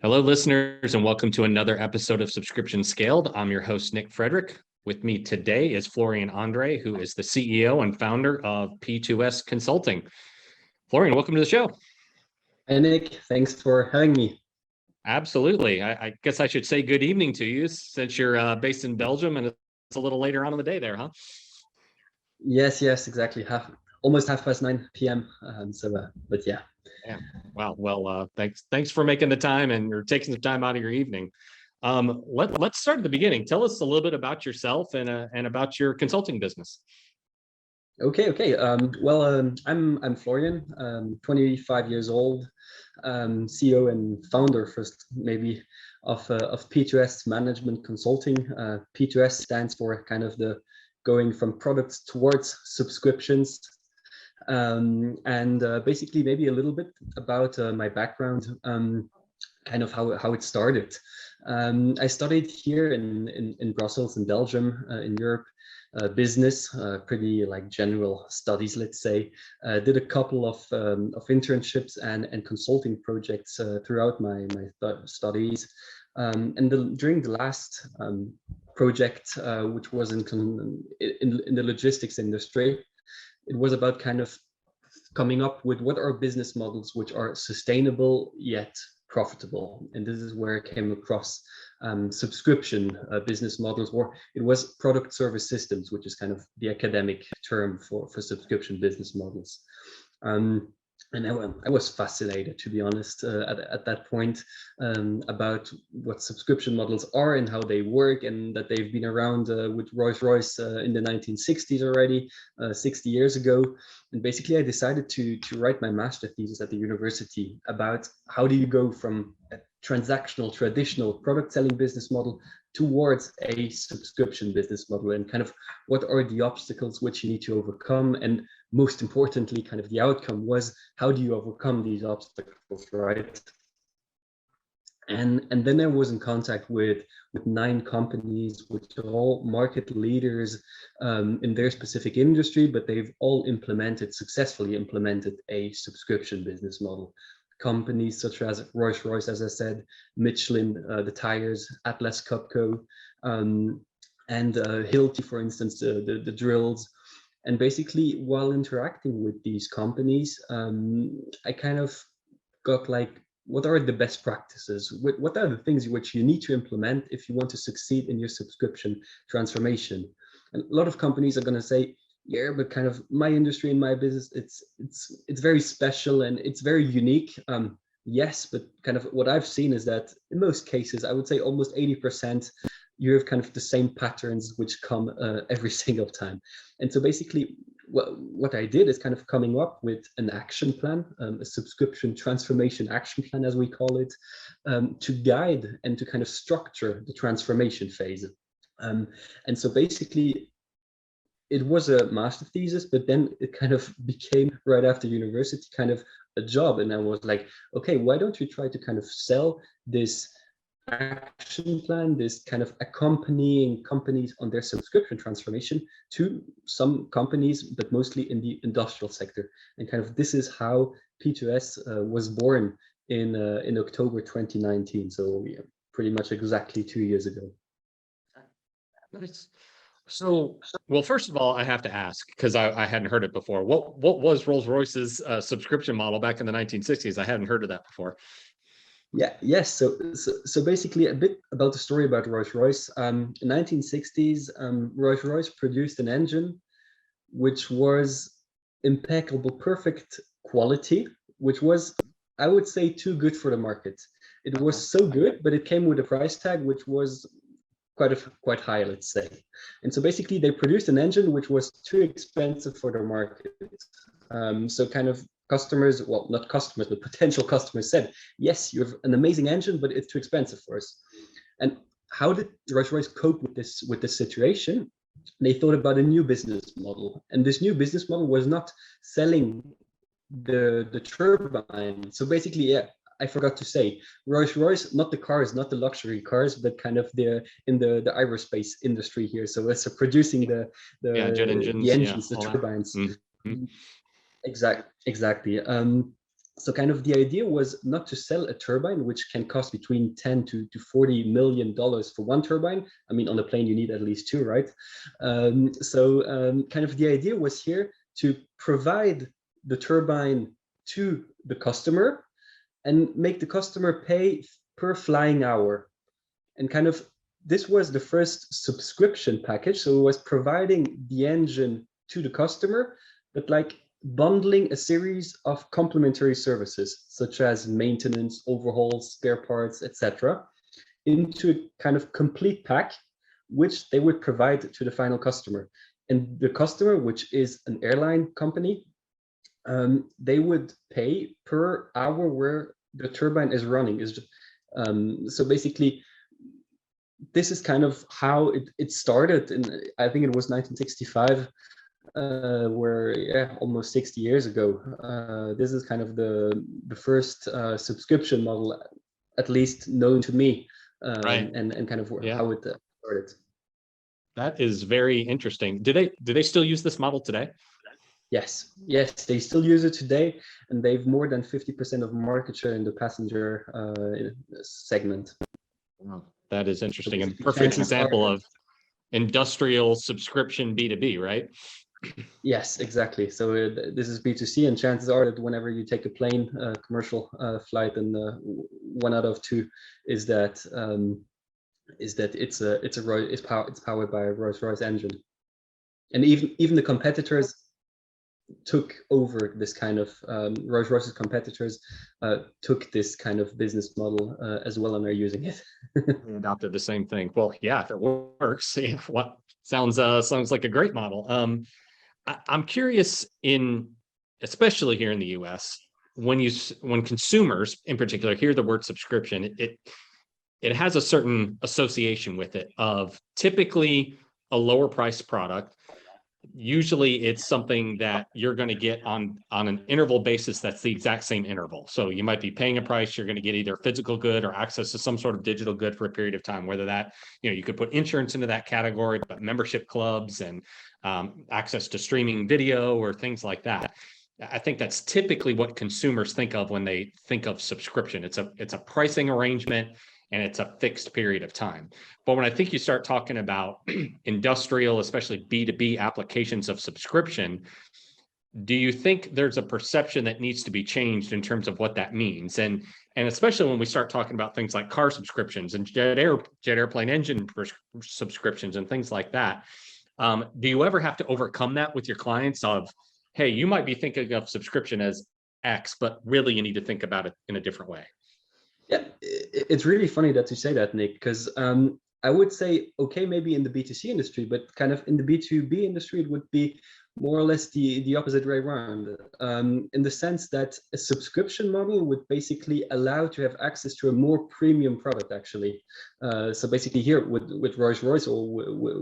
Hello, listeners, and welcome to another episode of Subscription Scaled. I'm your host, Nick Frederick. With me today is Florian André, who is the CEO and founder of P2S Consulting. Florian, welcome to the show. Hey, Nick. Thanks for having me. Absolutely. I guess I should say good evening to you since you're based in Belgium and it's a little later on in the day there, huh? Yes, exactly. Almost 9:30 p.m. But yeah. Yeah. Wow. Well, thanks for making the time and you're taking some time out of your evening. Let's start at the beginning. Tell us a little bit about yourself and about your consulting business. Okay. I'm Florian, 25 years old, CEO and founder first maybe of P2S Management Consulting. P2S stands for kind of the going from products towards subscriptions. Basically maybe a little bit about my background, kind of how it started. I studied here in Brussels, in Belgium, in Europe, business, pretty like general studies, let's say. Did a couple of internships and consulting projects throughout my studies. During the last project, which was in the logistics industry, it was about kind of coming up with what are business models which are sustainable yet profitable. And this is where I came across subscription business models, or it was product service systems, which is kind of the academic term for subscription business models. And I was fascinated, to be honest, at that point, about what subscription models are and how they work, and that they've been around with Rolls Royce in the 1960s already, 60 years ago. And basically, I decided to write my master thesis at the university about how do you go from a transactional, traditional product selling business model towards a subscription business model, and kind of what are the obstacles which you need to overcome, and most importantly, kind of the outcome was how do you overcome these obstacles, right? And then I was in contact with 9 companies, which are all market leaders in their specific industry, but they've all successfully implemented a subscription business model. Companies such as Rolls Royce, as I said, Michelin, the tires, Atlas Copco, and Hilti, for instance, the drills. And basically, while interacting with these companies, I kind of got like, what are the best practices? What are the things which you need to implement if you want to succeed in your subscription transformation? And a lot of companies are going to say, yeah, but kind of my industry and my business, it's very special and it's very unique. Yes, but kind of what I've seen is that in most cases, I would say almost 80%, you have kind of the same patterns which come every single time. And so basically what I did is kind of coming up with an action plan, a subscription transformation action plan, as we call it, to guide and to kind of structure the transformation phase. And so basically, it was a master thesis, but then it kind of became, right after university, kind of a job. And I was like, okay, why don't you try to kind of sell this action plan, this kind of accompanying companies on their subscription transformation to some companies, but mostly in the industrial sector. And kind of this is how P2S was born in October 2019. So yeah, pretty much exactly 2 years ago. Nice. So, well, first of all, I have to ask, because I hadn't heard it before. What was Rolls Royce's subscription model back in the 1960s? I hadn't heard of that before. Yes. So basically, a bit about the story about Rolls Royce. In the 1960s, Rolls Royce produced an engine which was impeccable, perfect quality, which was, I would say, too good for the market. It was so good, but it came with a price tag which was quite high, let's say. And so basically, they produced an engine which was too expensive for the market. So kind of customers, well, not customers, but potential customers said, yes, you have an amazing engine, but it's too expensive for us. And how did Rolls Royce cope with this situation? They thought about a new business model. And this new business model was not selling the turbine. So basically, yeah, I forgot to say, Rolls Royce, not the cars, not the luxury cars, but kind of in the aerospace industry here. So it's producing the jet engines, the engines, the turbines. Mhm. Exactly. So kind of the idea was not to sell a turbine, which can cost between 10 to $40 million for one turbine. I mean, on a plane, you need at least two, right? Kind of the idea was here to provide the turbine to the customer and make the customer pay per flying hour. And kind of this was the first subscription package. So it was providing the engine to the customer, but like bundling a series of complementary services, such as maintenance, overhauls, spare parts, etc., into a kind of complete pack, which they would provide to the final customer. And the customer, which is an airline company, they would pay per hour where the turbine is running. So basically, this is kind of how it started. And I think it was 1965, where almost 60 years ago. This is kind of the first subscription model, at least known to me, Right. and kind of how it started. That is very interesting. Do they still use this model today? Yes, they still use it today, and they've more than 50% of market share in the passenger segment. Wow. That is interesting, So and perfect example of industrial subscription B2B, right? Yes, exactly. So this is B2C, and chances are that whenever you take a plane, commercial flight, and one out of two is that it's powered by a Rolls Royce engine, and even the competitors took over this kind of Rolls Royce's competitors took this kind of business model as well, and are using it. We adopted the same thing. Well, yeah, if it works, yeah, what sounds like a great model. I'm curious, especially here in the US, when consumers in particular hear the word subscription, it has a certain association with it of typically a lower priced product. Usually it's something that you're going to get on an interval basis that's the exact same interval. So you might be paying a price, you're going to get either a physical good or access to some sort of digital good for a period of time, whether that, you could put insurance into that category, but membership clubs and access to streaming video or things like that. I think that's typically what consumers think of when they think of subscription. It's a pricing arrangement, and it's a fixed period of time. But when I think you start talking about industrial, especially B2B applications of subscription, do you think there's a perception that needs to be changed in terms of what that means? And especially when we start talking about things like car subscriptions and jet airplane engine subscriptions and things like that. Do you ever have to overcome that with your clients of, hey, you might be thinking of subscription as X, but really you need to think about it in a different way? Yeah, it's really funny that you say that, Nick, because I would say, okay, maybe in the B2C industry, but kind of in the B2B industry, it would be more or less the opposite way around, in the sense that a subscription model would basically allow to have access to a more premium product, actually. So basically here with Rolls Royce or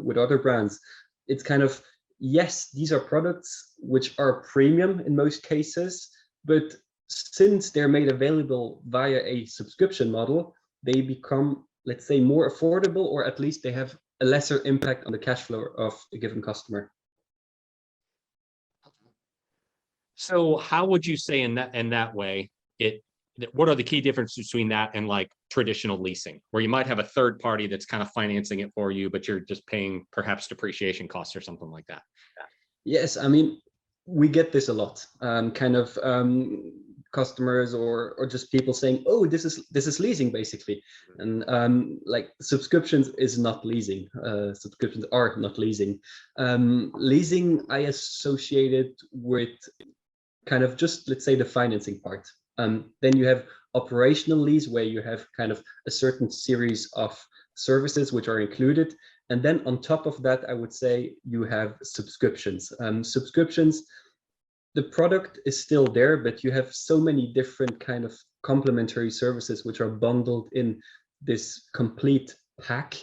with other brands, it's kind of, yes, these are products which are premium in most cases, but since they're made available via a subscription model, they become, let's say, more affordable, or at least they have a lesser impact on the cash flow of a given customer. So how would you say in that way, what are the key differences between that and like traditional leasing, where you might have a third party that's kind of financing it for you, but you're just paying perhaps depreciation costs or something like that? Yes, I mean, we get this a lot, kind of customers or just people saying, oh, this is leasing, basically. And like, subscriptions is not leasing. Subscriptions are not leasing. Leasing I associated with kind of just, let's say, the financing part. Then you have operational lease, where you have kind of a certain series of services which are included. And then on top of that, I would say you have subscriptions. Subscriptions, the product is still there, but you have so many different kind of complementary services which are bundled in this complete pack,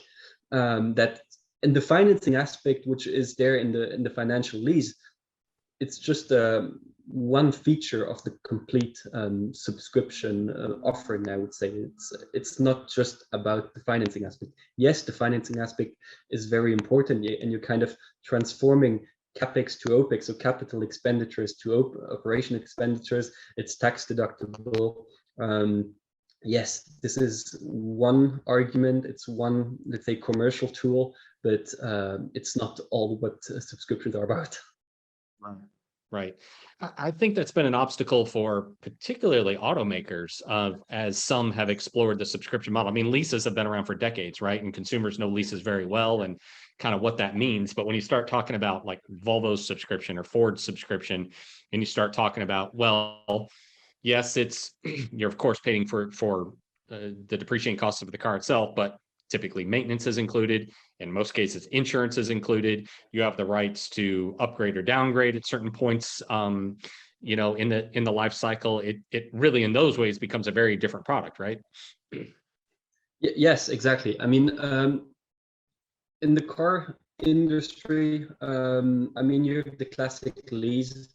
that in the financing aspect, which is there in the financial lease, it's just one feature of the complete subscription offering. I would say it's not just about the financing aspect. Yes, the financing aspect is very important, and you're kind of transforming capex to opex, so capital expenditures to operation expenditures. It's tax deductible. Yes, this is one argument. It's one, let's say, commercial tool, but it's not all what subscriptions are about. Right. I think that's been an obstacle for particularly automakers, as some have explored the subscription model. I mean, leases have been around for decades, right? And consumers know leases very well and kind of what that means. But when you start talking about like Volvo's subscription or Ford's subscription, and you start talking about, well, yes, it's you're of course paying for the depreciating costs of the car itself, but typically maintenance is included. In most cases, insurance is included. You have the rights to upgrade or downgrade at certain points. You know, in the life cycle, it really in those ways becomes a very different product, right? Yes, exactly. I mean, in the car industry, I mean, you have the classic lease,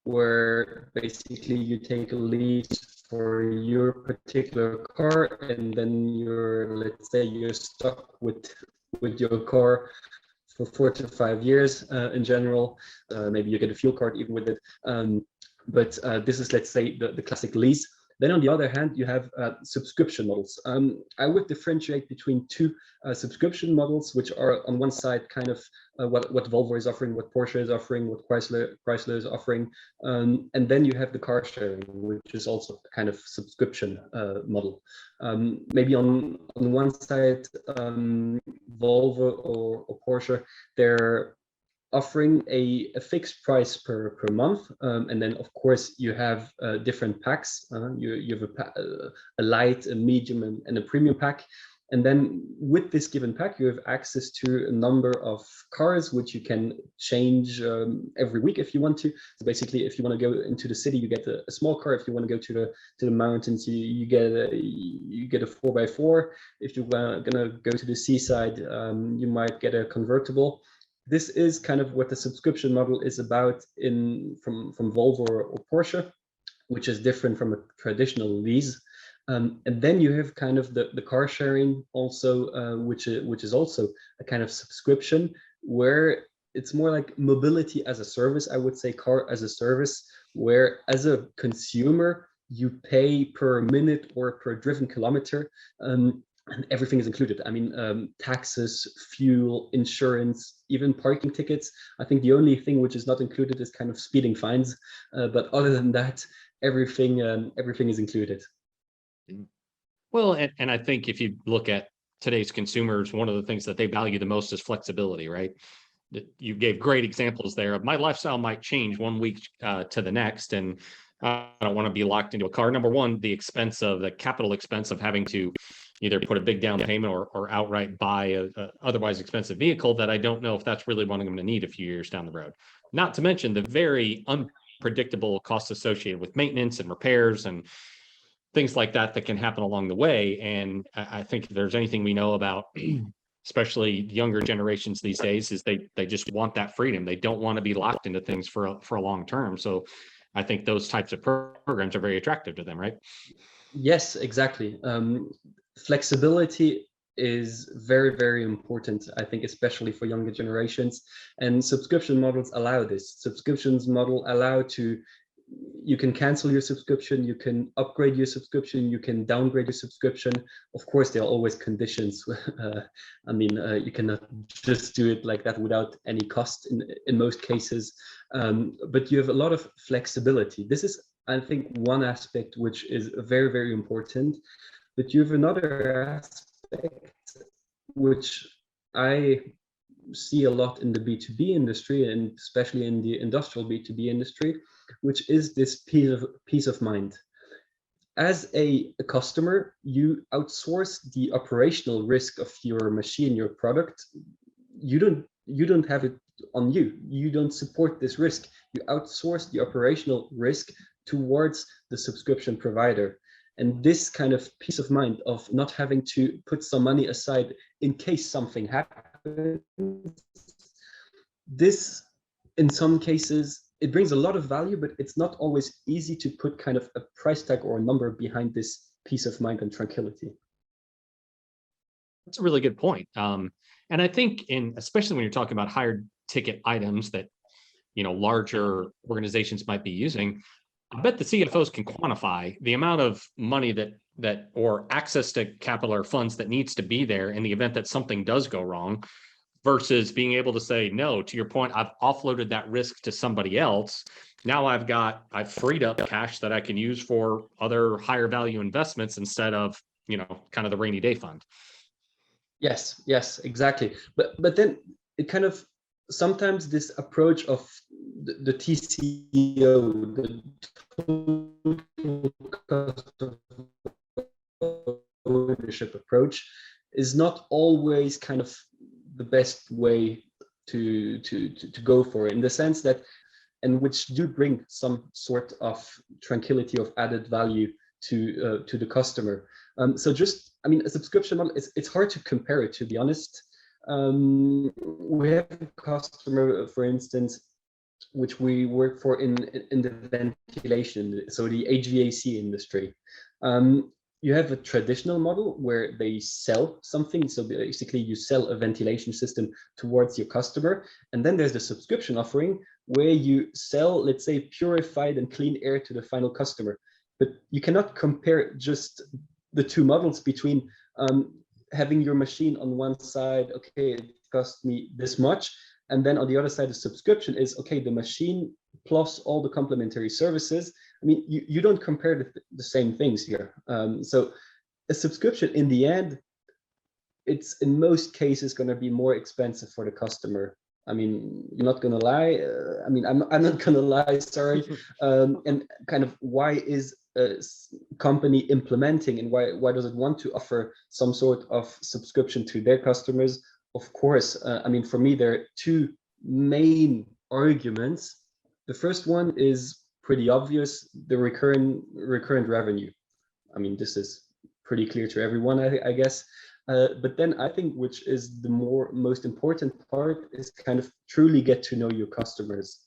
where basically you take a lease for your particular car, and then let's say you're stuck with your car for 4 to 5 years in general. Maybe you get a fuel card even with it. But this is, let's say, the classic lease. Then on the other hand, you have subscription models. I would differentiate between two subscription models, which are on one side kind of what Volvo is offering, what Porsche is offering, what Chrysler is offering. And then you have the car sharing, which is also a kind of subscription model. Maybe on one side, Volvo or Porsche, they're offering a fixed price per month, and then of course you have different packs. You have a light, a medium, and a premium pack, and then with this given pack you have access to a number of cars which you can change every week if you want to. So basically, if you want to go into the city, you get a small car. If you want to go to the mountains, you get a 4x4. If you're gonna go to the seaside, you might get a convertible. This is kind of what the subscription model is about from Volvo or Porsche, which is different from a traditional lease. And then you have kind of the car sharing also, which is also a kind of subscription, where it's more like mobility as a service. I would say car as a service, where as a consumer you pay per minute or per driven kilometer. And everything is included. I mean, taxes, fuel, insurance, even parking tickets. I think the only thing which is not included is kind of speeding fines. But other than that, everything is included. Well, and I think if you look at today's consumers, one of the things that they value the most is flexibility, right? You gave great examples there of my lifestyle might change one week to the next, and I don't want to be locked into a car. Number one, the capital expense of having to either put a big down payment or outright buy a otherwise expensive vehicle that I don't know if that's really what I'm going to need a few years down the road. Not to mention the very unpredictable costs associated with maintenance and repairs and things like that can happen along the way. And I think if there's anything we know about, especially younger generations these days, is they just want that freedom. They don't want to be locked into things for a long term. So I think those types of programs are very attractive to them, right? Yes, exactly. Flexibility is very, very important, I think, especially for younger generations. And subscription models allow this. Subscriptions model allow you can cancel your subscription, you can upgrade your subscription, you can downgrade your subscription. Of course, there are always conditions. I mean, you cannot just do it like that without any cost in most cases. But you have a lot of flexibility. This is, I think, one aspect which is very, very important. But you have another aspect which I see a lot in the B2B industry, and especially in the industrial B2B industry, which is this peace of mind. As a customer, you outsource the operational risk of your machine, your product. You don't have it on you. You don't support this risk. You outsource the operational risk towards the subscription provider. And this kind of peace of mind of not having to put some money aside in case something happens, this, in some cases, it brings a lot of value, but it's not always easy to put kind of a price tag or a number behind this peace of mind and tranquility. That's a really good point. And I think especially when you're talking about higher ticket items that larger organizations might be using, I bet the CFOs can quantify the amount of money that or access to capital or funds that needs to be there in the event that something does go wrong, versus being able to say, no, to your point, I've offloaded that risk to somebody else. Now I've freed up cash that I can use for other higher value investments instead of, kind of the rainy day fund. Yes, exactly. But then it kind of, sometimes this approach of the TCO, the total cost of ownership approach, is not always kind of the best way to go for it, in the sense that, and which do bring some sort of tranquility of added value to the customer. So just, I mean, a subscription model, it's hard to compare it, to be honest. We have a customer, for instance, which we work for in the ventilation, so the HVAC industry. You have a traditional model where they sell something. So basically you sell a ventilation system towards your customer. And then there's the subscription offering where you sell, let's say, purified and clean air to the final customer. But you cannot compare just the two models between having your machine on one side, okay, it cost me this much. And then on the other side, the subscription is, okay, the machine plus all the complementary services. I mean, you don't compare the same things here. So a subscription, in the end, it's in most cases going to be more expensive for the customer. I mean, you're not going to lie. I mean, I'm not going to lie, sorry. And kind of, why is a company implementing, and why does it want to offer some sort of subscription to their customers? Of course, I mean, for me, there are two main arguments. The first one is pretty obvious: the recurrent revenue. I mean, this is pretty clear to everyone, I guess. But then I think, which is the most important part, is kind of truly get to know your customers.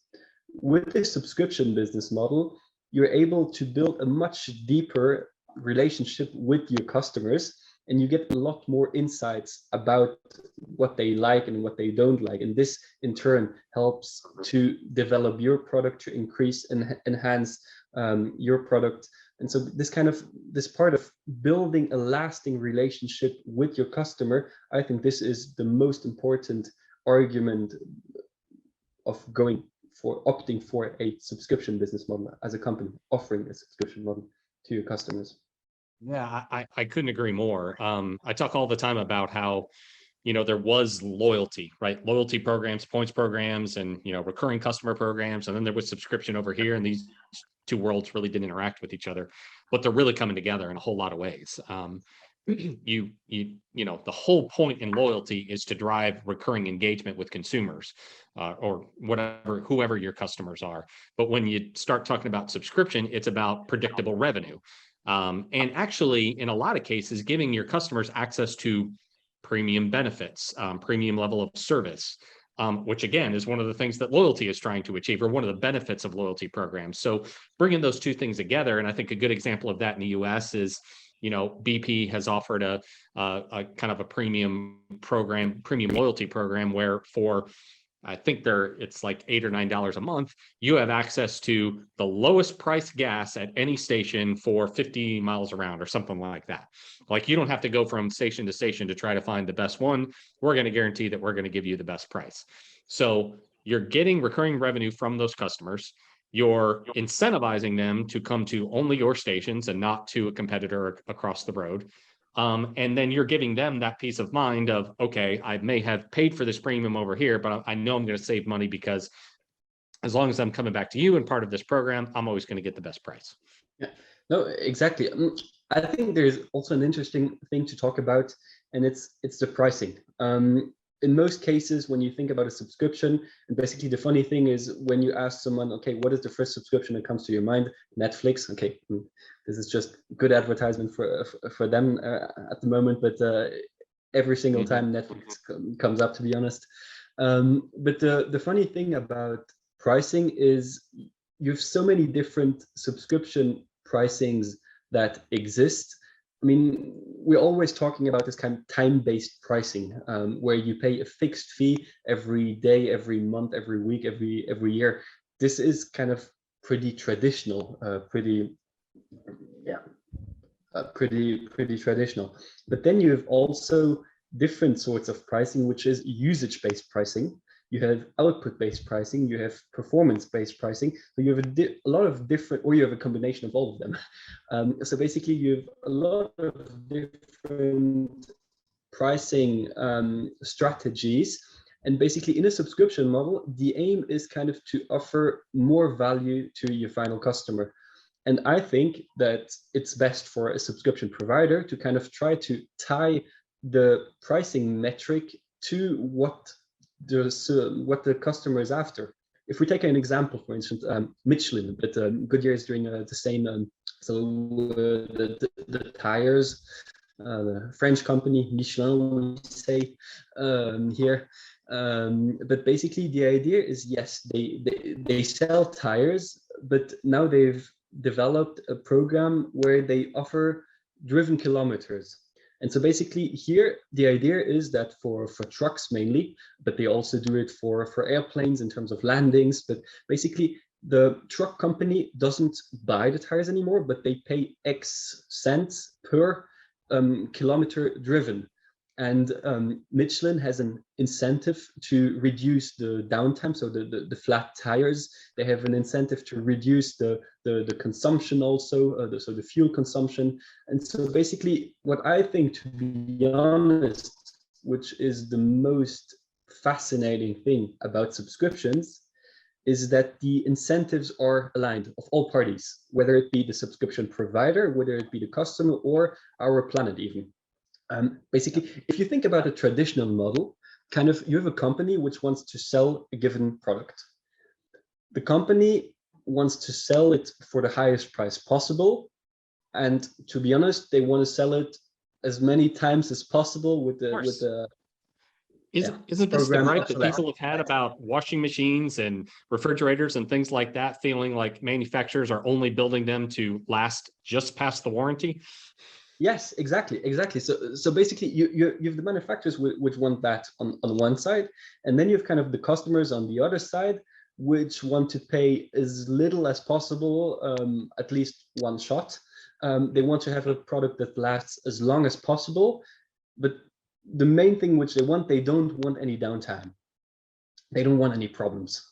With this subscription business model, you're able to build a much deeper relationship with your customers, and you get a lot more insights about what they like and what they don't like. And this in turn helps to develop your product, to increase and enhance your product. And so this part of building a lasting relationship with your customer, I think this is the most important argument of opting for a subscription business model as a company, offering a subscription model to your customers. Yeah, I couldn't agree more. I talk all the time about how, there was loyalty, right? Loyalty programs, points programs, and, recurring customer programs. And then there was subscription over here, and these two worlds really didn't interact with each other, but they're really coming together in a whole lot of ways. The whole point in loyalty is to drive recurring engagement with consumers, or whoever your customers are. But when you start talking about subscription, it's about predictable revenue. And actually, in a lot of cases, giving your customers access to premium benefits, premium level of service, which again is one of the things that loyalty is trying to achieve, or one of the benefits of loyalty programs. So bringing those two things together, and I think a good example of that in the US is, BP has offered a kind of a premium loyalty program, where for, I think it's like $8 or $9 a month, you have access to the lowest price gas at any station for 50 miles around, or something like that. Like, you don't have to go from station to station to try to find the best one. We're going to guarantee that we're going to give you the best price. So you're getting recurring revenue from those customers. You're incentivizing them to come to only your stations and not to a competitor across the road. And then you're giving them that peace of mind of, okay, I may have paid for this premium over here, but I know I'm going to save money, because as long as I'm coming back to you and part of this program, I'm always going to get the best price. Yeah, no, exactly. I think there's also an interesting thing to talk about, and it's the pricing. In most cases, when you think about a subscription, and basically the funny thing is, when you ask someone, okay, what is the first subscription that comes to your mind? Netflix. Okay, this is just good advertisement for them at the moment, but every single time Netflix comes up, to be honest. But the funny thing about pricing is, you have so many different subscription pricings that exist, I mean, we're always talking about this kind of time-based pricing, where you pay a fixed fee every day, every month, every week, every year. This is kind of pretty traditional, pretty traditional. But then you have also different sorts of pricing, which is usage-based pricing. You have output-based pricing, you have performance-based pricing. So you have a lot of different, or you have a combination of all of them. So basically you have a lot of different pricing strategies. And basically in a subscription model, the aim is kind of to offer more value to your final customer. And I think that it's best for a subscription provider to kind of try to tie the pricing metric to what the customer is after. If we take an example, for instance, Michelin, but Goodyear is doing the same. The tires, the French company Michelin, we say here. But basically, the idea is, yes, they sell tires, but now they've developed a program where they offer driven kilometers. And so basically here, the idea is that for trucks mainly, but they also do it for airplanes in terms of landings. But basically the truck company doesn't buy the tires anymore, but they pay X cents per kilometer driven. And Michelin has an incentive to reduce the downtime, so the flat tires. They have an incentive to reduce the consumption also, so the fuel consumption. And so basically what I think, to be honest, which is the most fascinating thing about subscriptions, is that the incentives are aligned of all parties, whether it be the subscription provider, whether it be the customer, or our planet even. Basically, if you think about a traditional model, kind of you have a company which wants to sell a given product. The company wants to sell it for the highest price possible. And to be honest, they want to sell it as many times as possible with the Isn't this the gripe that people have had about washing machines and refrigerators and things like that, feeling like manufacturers are only building them to last just past the warranty? Yes, exactly. So basically, you have the manufacturers which want that on one side, and then you have kind of the customers on the other side, which want to pay as little as possible, at least one shot. They want to have a product that lasts as long as possible, but the main thing which they don't want any downtime. They don't want any problems,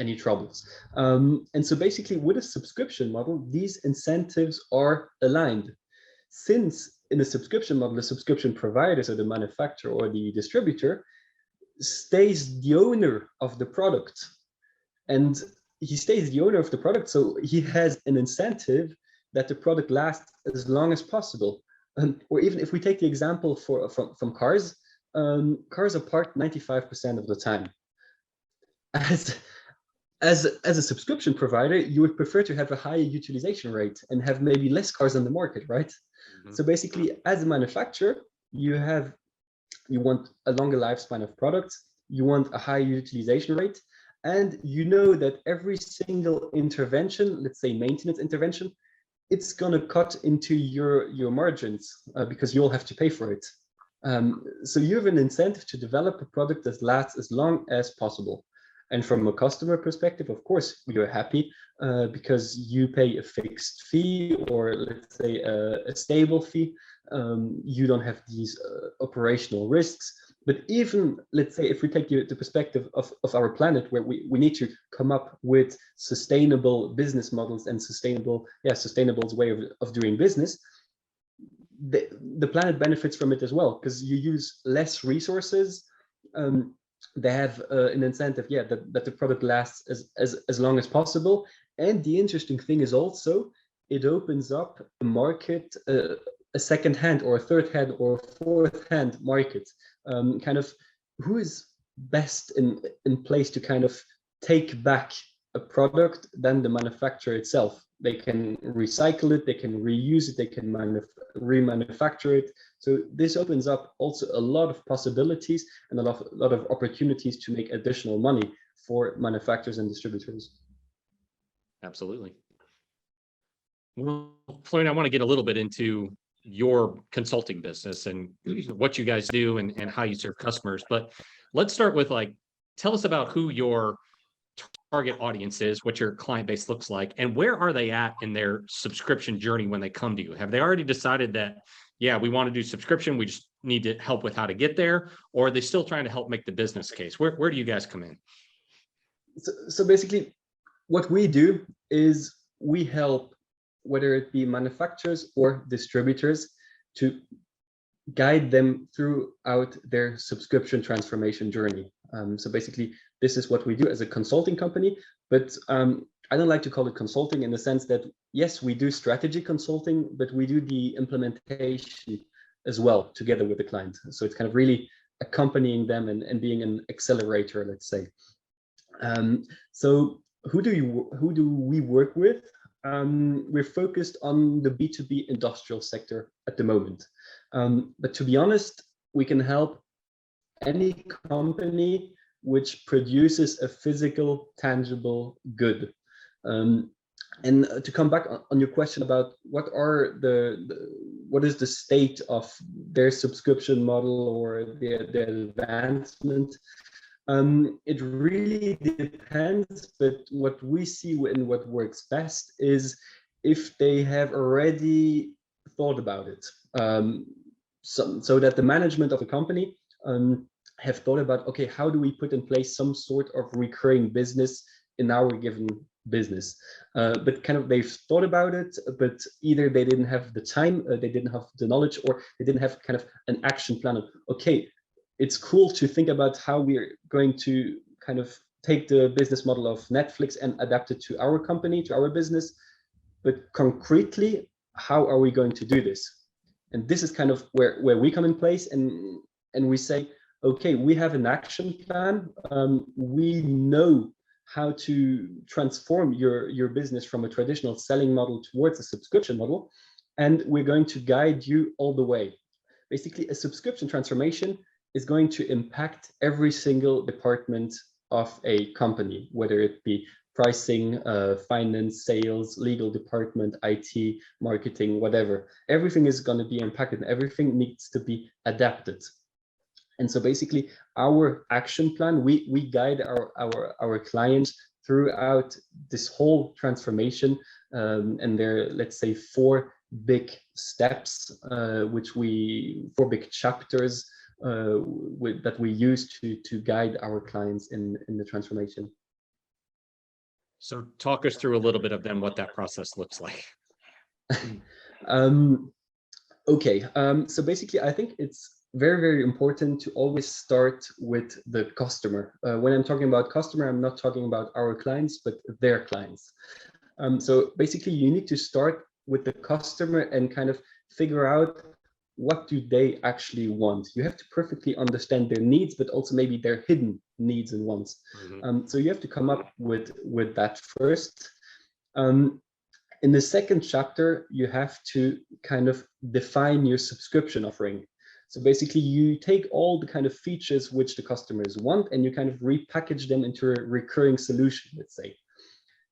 any troubles. And so basically, with a subscription model, these incentives are aligned. Since in a subscription model, the subscription provider, so the manufacturer or the distributor, stays the owner of the product. And he stays the owner of the product, so he has an incentive that the product lasts as long as possible. Or even if we take the example from cars, cars are parked 95% of the time. As a subscription provider, you would prefer to have a higher utilization rate and have maybe less cars on the market, right? Mm-hmm. So basically, as a manufacturer, you want a longer lifespan of products, you want a higher utilization rate, and you know that every single intervention, let's say maintenance intervention, it's gonna cut into your margins because you'll have to pay for it. So you have an incentive to develop a product that lasts as long as possible. And from a customer perspective, of course, you're happy because you pay a fixed fee, or let's say a stable fee. You don't have these operational risks. But even, let's say, if we take the perspective of our planet, where we need to come up with sustainable business models and sustainable way of doing business, the planet benefits from it as well, because you use less resources. They have an incentive, that the product lasts as long as possible. And the interesting thing is also, it opens up a market, a second-hand or a third-hand or fourth-hand market. Kind of who is best in place to kind of take back a product than the manufacturer itself. They can recycle it, they can reuse it, they can remanufacture it. So this opens up also a lot of possibilities and a lot of opportunities to make additional money for manufacturers and distributors. Absolutely. Well, Florian, I want to get a little bit into your consulting business and what you guys do and how you serve customers. But let's start with like, tell us about who your target audience is, what your client base looks like, and where are they at in their subscription journey when they come to you? Have they already decided that, yeah, we want to do subscription, we just need to help with how to get there? Or are they still trying to help make the business case? Where do you guys come in? So basically, what we do is we help, whether it be manufacturers or distributors, to guide them throughout their subscription transformation journey. So basically, this is what we do as a consulting company, but I don't like to call it consulting in the sense that, yes, we do strategy consulting, but we do the implementation as well together with the client. So it's kind of really accompanying them and being an accelerator, let's say. So who do we work with? We're focused on the B2B industrial sector at the moment. But to be honest, we can help any company which produces a physical, tangible good. And to come back on your question about what is the state of their subscription model or their advancement, it really depends, but what we see and what works best is if they have already thought about it. So that the management of the company have thought about, okay, how do we put in place some sort of recurring business in our given business? But kind of they've thought about it, but either they didn't have the time, they didn't have the knowledge, or they didn't have kind of an action plan of, okay, it's cool to think about how we're going to kind of take the business model of Netflix and adapt it to our company, to our business. But concretely, how are we going to do this? And this is kind of where we come in place, and we say, okay, we have an action plan. We know how to transform your business from a traditional selling model towards a subscription model, and we're going to guide you all the way. Basically, a subscription transformation is going to impact every single department of a company, whether it be pricing, finance, sales, legal department, IT, marketing, whatever. Everything is going to be impacted and everything needs to be adapted. And so basically our action plan, we guide our clients throughout this whole transformation. And there are, let's say, four big steps, four big chapters that we use to guide our clients in the transformation. So talk us through a little bit of then what that process looks like. Okay, so basically I think it's very, very important to always start with the customer. When I'm talking about customer, I'm not talking about our clients, but their clients. So basically you need to start with the customer and kind of figure out what do they actually want. You have to perfectly understand their needs, but also maybe their hidden needs and wants. So you have to come up with that first. In the second chapter, you have to kind of define your subscription offering. So basically you take all the kind of features which the customers want and you kind of repackage them into a recurring solution, let's say.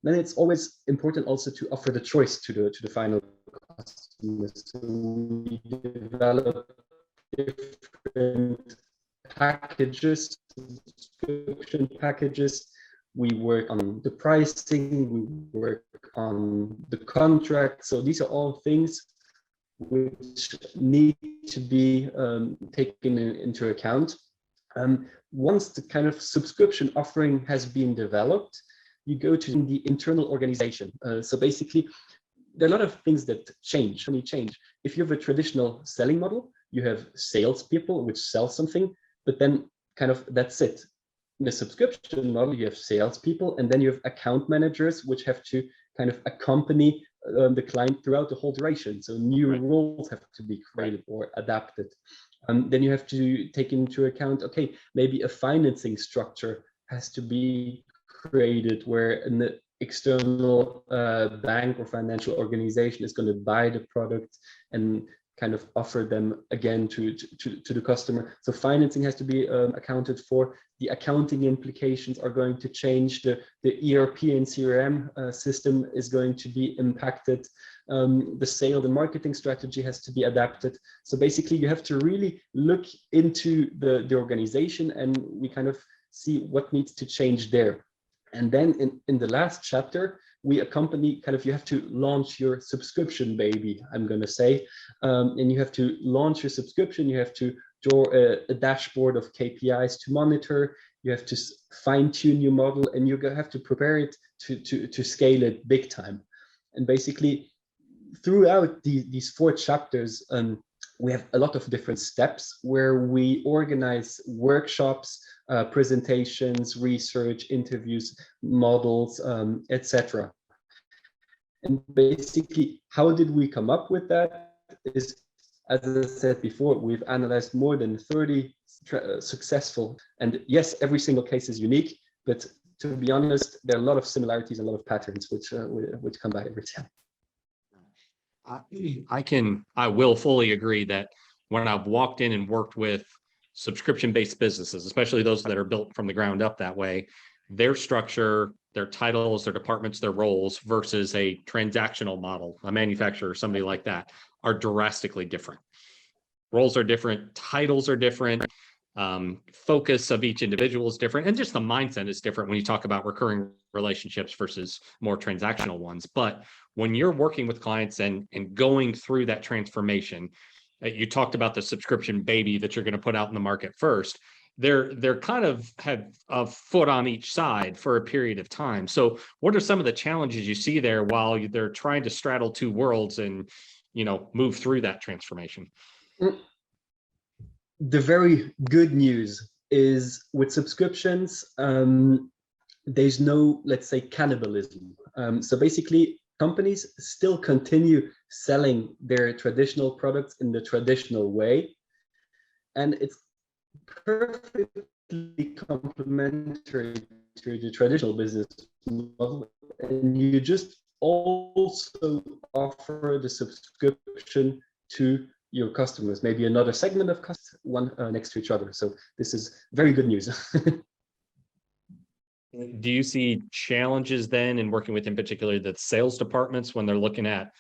Then it's always important also to offer the choice to the final customer. So we develop different packages, subscription packages. We work on the pricing, we work on the contract. So these are all things which need to be taken into account. Once the kind of subscription offering has been developed, you go to the internal organization. So basically, there are a lot of things that change. If you have a traditional selling model, you have salespeople which sell something, but then kind of that's it. In the subscription model, you have salespeople, and then you have account managers which have to kind of accompany the client throughout the whole duration. So new roles have to be created or adapted. Then you have to take into account, okay, maybe a financing structure has to be created where an external bank or financial organization is going to buy the product and kind of offer them again to the customer. So financing has to be accounted for. The accounting implications are going to change. The ERP and CRM system is going to be impacted. The sales and marketing strategy has to be adapted. So basically you have to really look into the organization, and we kind of see what needs to change there. And then in the last chapter, we accompany kind of, you have to launch your subscription baby, I'm going to say, and you have to launch your subscription. You have to draw a dashboard of KPIs to monitor. You have to fine tune your model, and you have to prepare it to scale it big time. And basically throughout these 4 chapters, we have a lot of different steps where we organize workshops, presentations, research, interviews, models, etc. And basically, how did we come up with that? Is, as I said before, we've analyzed more than 30 successful, and yes, every single case is unique, but to be honest, there are a lot of similarities, a lot of patterns which come by every time. I will fully agree that when I've walked in and worked with subscription-based businesses, especially those that are built from the ground up that way, their structure, their titles, their departments, their roles versus a transactional model, a manufacturer, somebody like that, are drastically different. Roles are different, titles are different, focus of each individual is different, and just the mindset is different when you talk about recurring relationships versus more transactional ones. But when you're working with clients and going through that transformation, you talked about the subscription baby that you're going to put out in the market first. They're kind of have a foot on each side for a period of time. So what are some of the challenges you see there while they're trying to straddle 2 worlds and, move through that transformation? The very good news is with subscriptions, there's no, let's say, cannibalism. So basically, companies still continue selling their traditional products in the traditional way, and it's perfectly complementary to the traditional business model. And you just also offer the subscription to your customers, maybe another segment of customers, one next to each other. So this is very good news. Do you see challenges then in working with, in particular, the sales departments when they're looking at,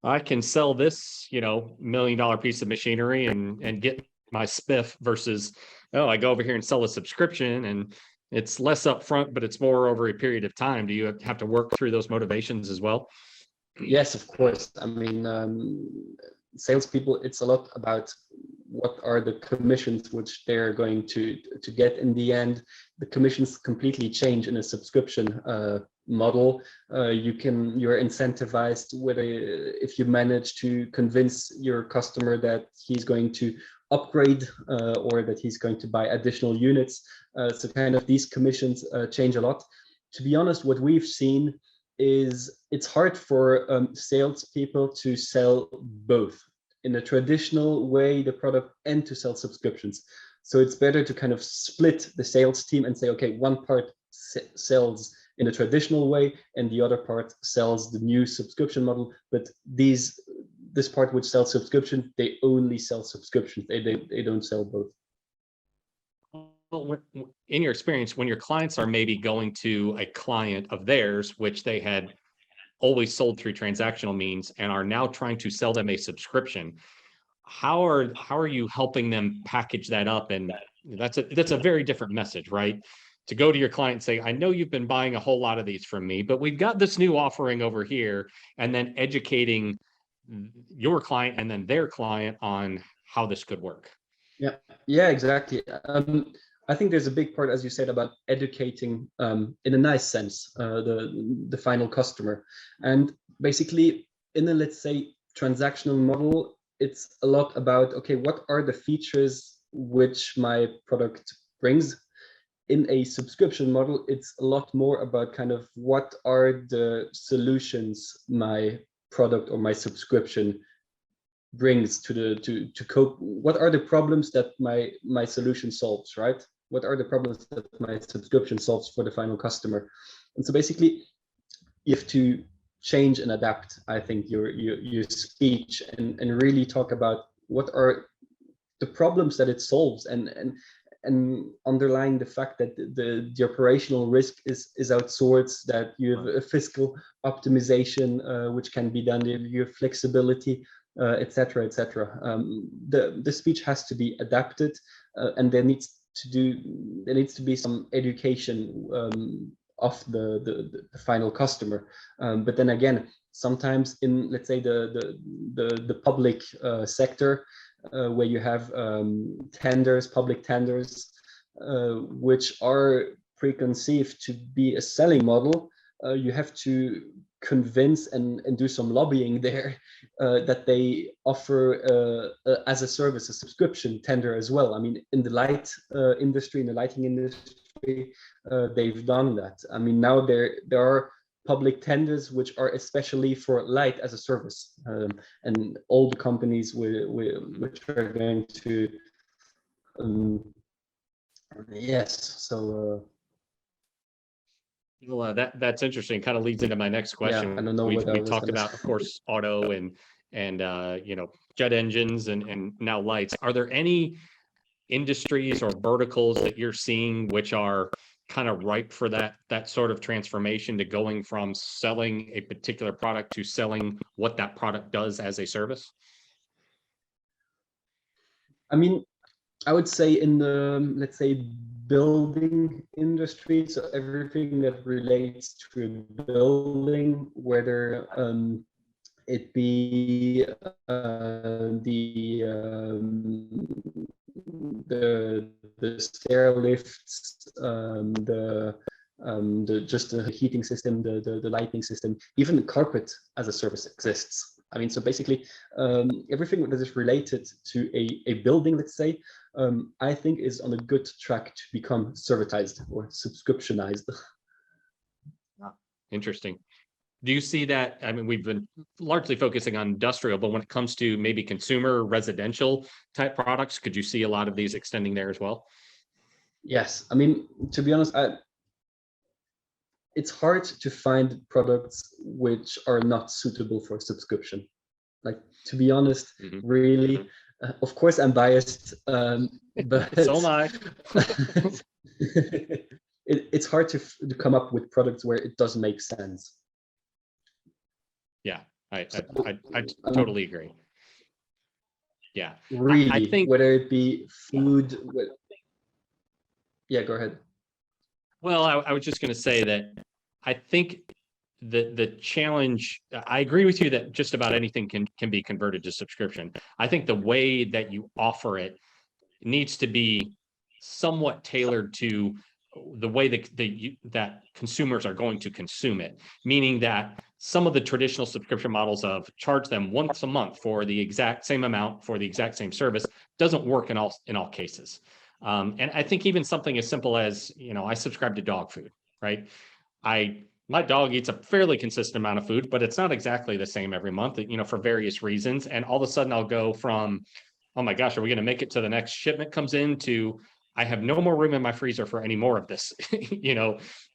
I can sell this, $1 million piece of machinery and get my spiff versus, oh, I go over here and sell a subscription and it's less upfront, but it's more over a period of time. Do you have to work through those motivations as well? Yes, of course. I mean, salespeople, it's a lot about what are the commissions which they're going to get in the end. The commissions completely change in a subscription model. You're incentivized whether if you manage to convince your customer that he's going to upgrade or that he's going to buy additional units. So kind of these commissions change a lot. To be honest, what we've seen is it's hard for salespeople to sell both in a traditional way, the product, and to sell subscriptions. So it's better to kind of split the sales team and say, okay, one part sells in a traditional way and the other part sells the new subscription model. But this part which sells subscription, they only sell subscriptions. They don't sell both. Well, in your experience, when your clients are maybe going to a client of theirs, which they had always sold through transactional means and are now trying to sell them a subscription, how are you helping them package that up? And that's a very different message, right? To go to your client and say, I know you've been buying a whole lot of these from me, but we've got this new offering over here, and then educating your client and then their client on how this could work. Yeah, exactly. I think there's a big part, as you said, about educating in a nice sense the final customer. And basically, in a, let's say, transactional model, it's a lot about, okay, what are the features which my product brings? In a subscription model, it's a lot more about kind of what are the solutions my product or my subscription brings to cope. What are the problems that my solution solves, right? What are the problems that my subscription solves for the final customer? And so basically, you have to change and adapt, I think, your speech, and really talk about what are the problems that it solves, and underlying the fact that the operational risk is outsourced, that you have a fiscal optimization which can be done, your flexibility, etc., etc. The speech has to be adapted, and there needs to be some education of the final customer. But then again, sometimes in, let's say, the public sector, where you have public tenders, which are preconceived to be a selling model, you have to convince and do some lobbying there, that they offer as a service, a subscription tender as well. I mean, in the lighting industry, they've done that. I mean, now there are public tenders which are especially for light as a service, and all the companies which are going to yes. So Well, that's interesting. Kind of leads into my next yeah, question. I don't know what I We was talked gonna about, of course, auto and jet engines and now lights. Are there any industries or verticals that you're seeing which are kind of ripe for that sort of transformation, to going from selling a particular product to selling what that product does as a service? I mean, I would say in the, let's say, building industry, so everything that relates to a building, whether it be the stair lifts, just the heating system, the lighting system, even the carpet as a service exists. I mean, so basically, everything that is related to a building, let's say, I think is on a good track to become servitized or subscriptionized. Interesting. Do you see that? I mean, we've been largely focusing on industrial, but when it comes to maybe consumer residential type products, could you see a lot of these extending there as well? Yes, I mean, to be honest, it's hard to find products which are not suitable for subscription. Like, to be honest, really, of course I'm biased, but So am I. It's hard to come up with products where it doesn't make sense. Yeah, I totally agree. Yeah, really, I think, whether it be food. Yeah, go ahead. well, I was just going to say that I think the challenge, I agree with you that just about anything can be converted to subscription. I think the way that you offer it needs to be somewhat tailored to the way that consumers are going to consume it, meaning that some of the traditional subscription models of charge them once a month for the exact same amount for the exact same service doesn't work in all cases. And I think even something as simple as, I subscribe to dog food, right? My dog eats a fairly consistent amount of food, but it's not exactly the same every month, for various reasons. And all of a sudden I'll go from, oh my gosh, are we going to make it to the next shipment comes in, to I have no more room in my freezer for any more of this,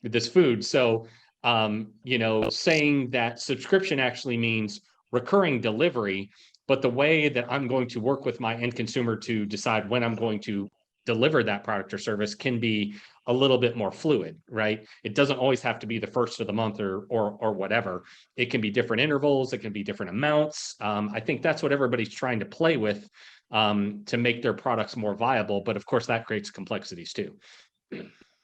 this food. So, saying that subscription actually means recurring delivery, but the way that I'm going to work with my end consumer to decide when I'm going to deliver that product or service can be a little bit more fluid, right? It doesn't always have to be the first of the month or whatever. It can be different intervals. It can be different amounts. I think that's what everybody's trying to play with, to make their products more viable. But of course, that creates complexities too.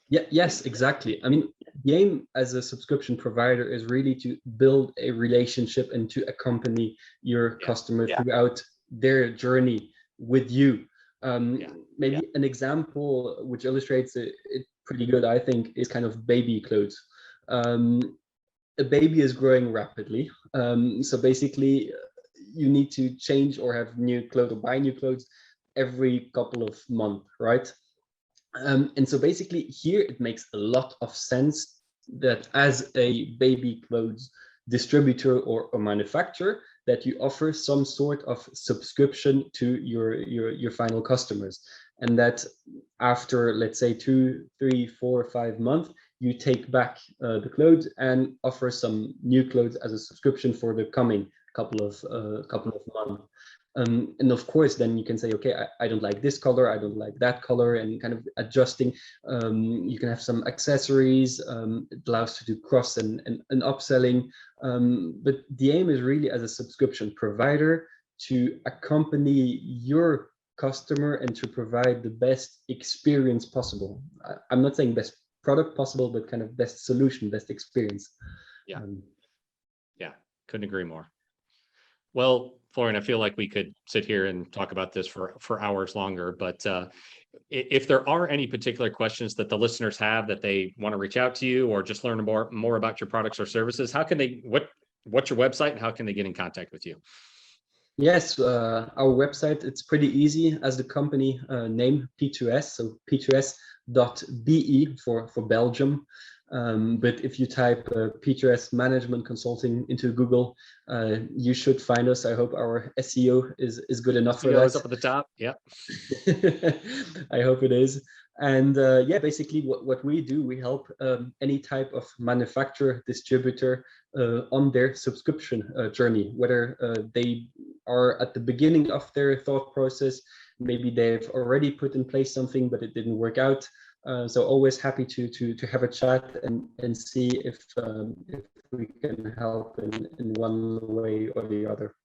Yeah, yes, exactly. I mean, the aim as a subscription provider is really to build a relationship and to accompany your customer throughout their journey with you. Maybe an example which illustrates it pretty good, I think, is kind of baby clothes. A baby is growing rapidly. So basically, you need to change or have new clothes or buy new clothes every couple of months, right? And so basically here it makes a lot of sense that as a baby clothes distributor or manufacturer, that you offer some sort of subscription to your final customers, and that after, let's say, 2, 3, 4, 5 months, you take back the clothes and offer some new clothes as a subscription for the coming couple of months. And of course, then you can say, okay, I don't like this color, I don't like that color, and kind of adjusting. You can have some accessories. It allows to do cross and upselling. But the aim is really, as a subscription provider, to accompany your customer and to provide the best experience possible. I'm not saying best product possible, but kind of best solution, best experience. Yeah. Yeah, couldn't agree more. Well, Florian, I feel like we could sit here and talk about this for hours longer, but if there are any particular questions that the listeners have that they want to reach out to you or just learn more about your products or services, how can they, what's your website and how can they get in contact with you? Yes, our website, it's pretty easy, as the company name, P2S, so P2S.be for Belgium. But if you type P2S Management Consulting into Google, you should find us. I hope our SEO is good enough for that. Is up at the top. Yeah. I hope it is. And yeah, basically what we do, we help any type of manufacturer, distributor on their subscription journey, whether they are at the beginning of their thought process, maybe they've already put in place something, but it didn't work out. So always happy to have a chat and see if we can help in one way or the other.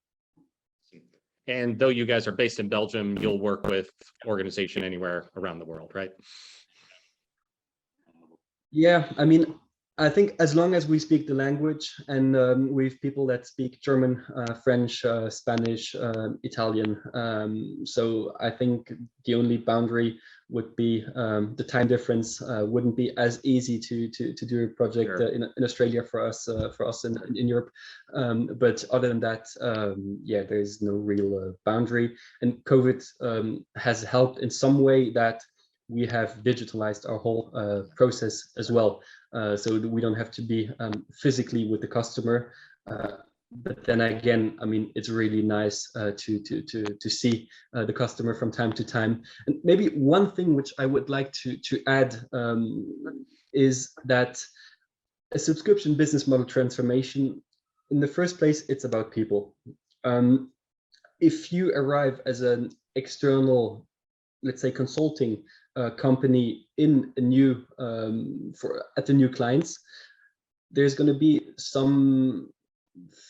And though you guys are based in Belgium, you'll work with organization anywhere around the world, right? Yeah, I mean, I think as long as we speak the language, and we have people that speak German, French, Spanish, Italian. So I think the only boundary would be the time difference. Wouldn't be as easy to do a project in Australia for us in Europe. But other than that, yeah, there's no real boundary. And COVID has helped in some way that we have digitalized our whole process as well. So we don't have to be physically with the customer. But then again, I mean, it's really nice to see the customer from time to time. And maybe one thing which I would like to add is that a subscription business model transformation, in the first place, it's about people. If you arrive as an external, let's say, consulting company in a new at the new clients, there's going to be some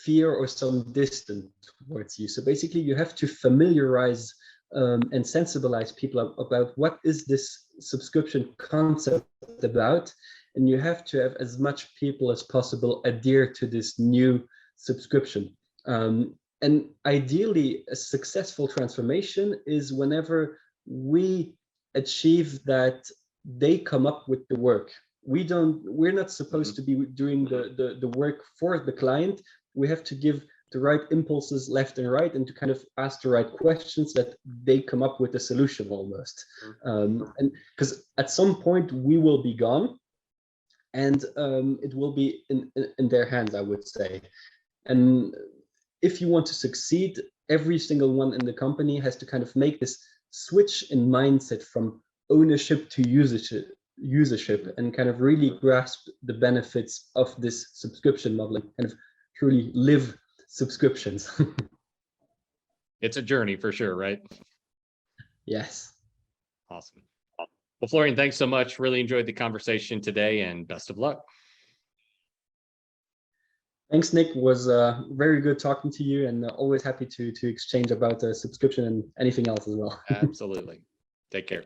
fear or some distance towards you. So basically, you have to familiarize and sensibilize people about what is this subscription concept about, and you have to have as much people as possible adhere to this new subscription. And ideally, a successful transformation is whenever we achieve that they come up with the work. We're not supposed to be doing the work for the client. We have to give the right impulses left and right, and to kind of ask the right questions that they come up with a solution almost. And because at some point we will be gone, and it will be in their hands, I would say. And if you want to succeed, every single one in the company has to kind of make this switch in mindset from ownership to usership, and kind of really grasp the benefits of this subscription model and kind of truly live subscriptions. It's a journey for sure, right? Yes. Awesome. Well, Florian, thanks so much. Really enjoyed the conversation today, and best of luck. Thanks, Nick. It was very good talking to you, and always happy to exchange about subscription and anything else as well. Absolutely. Take care.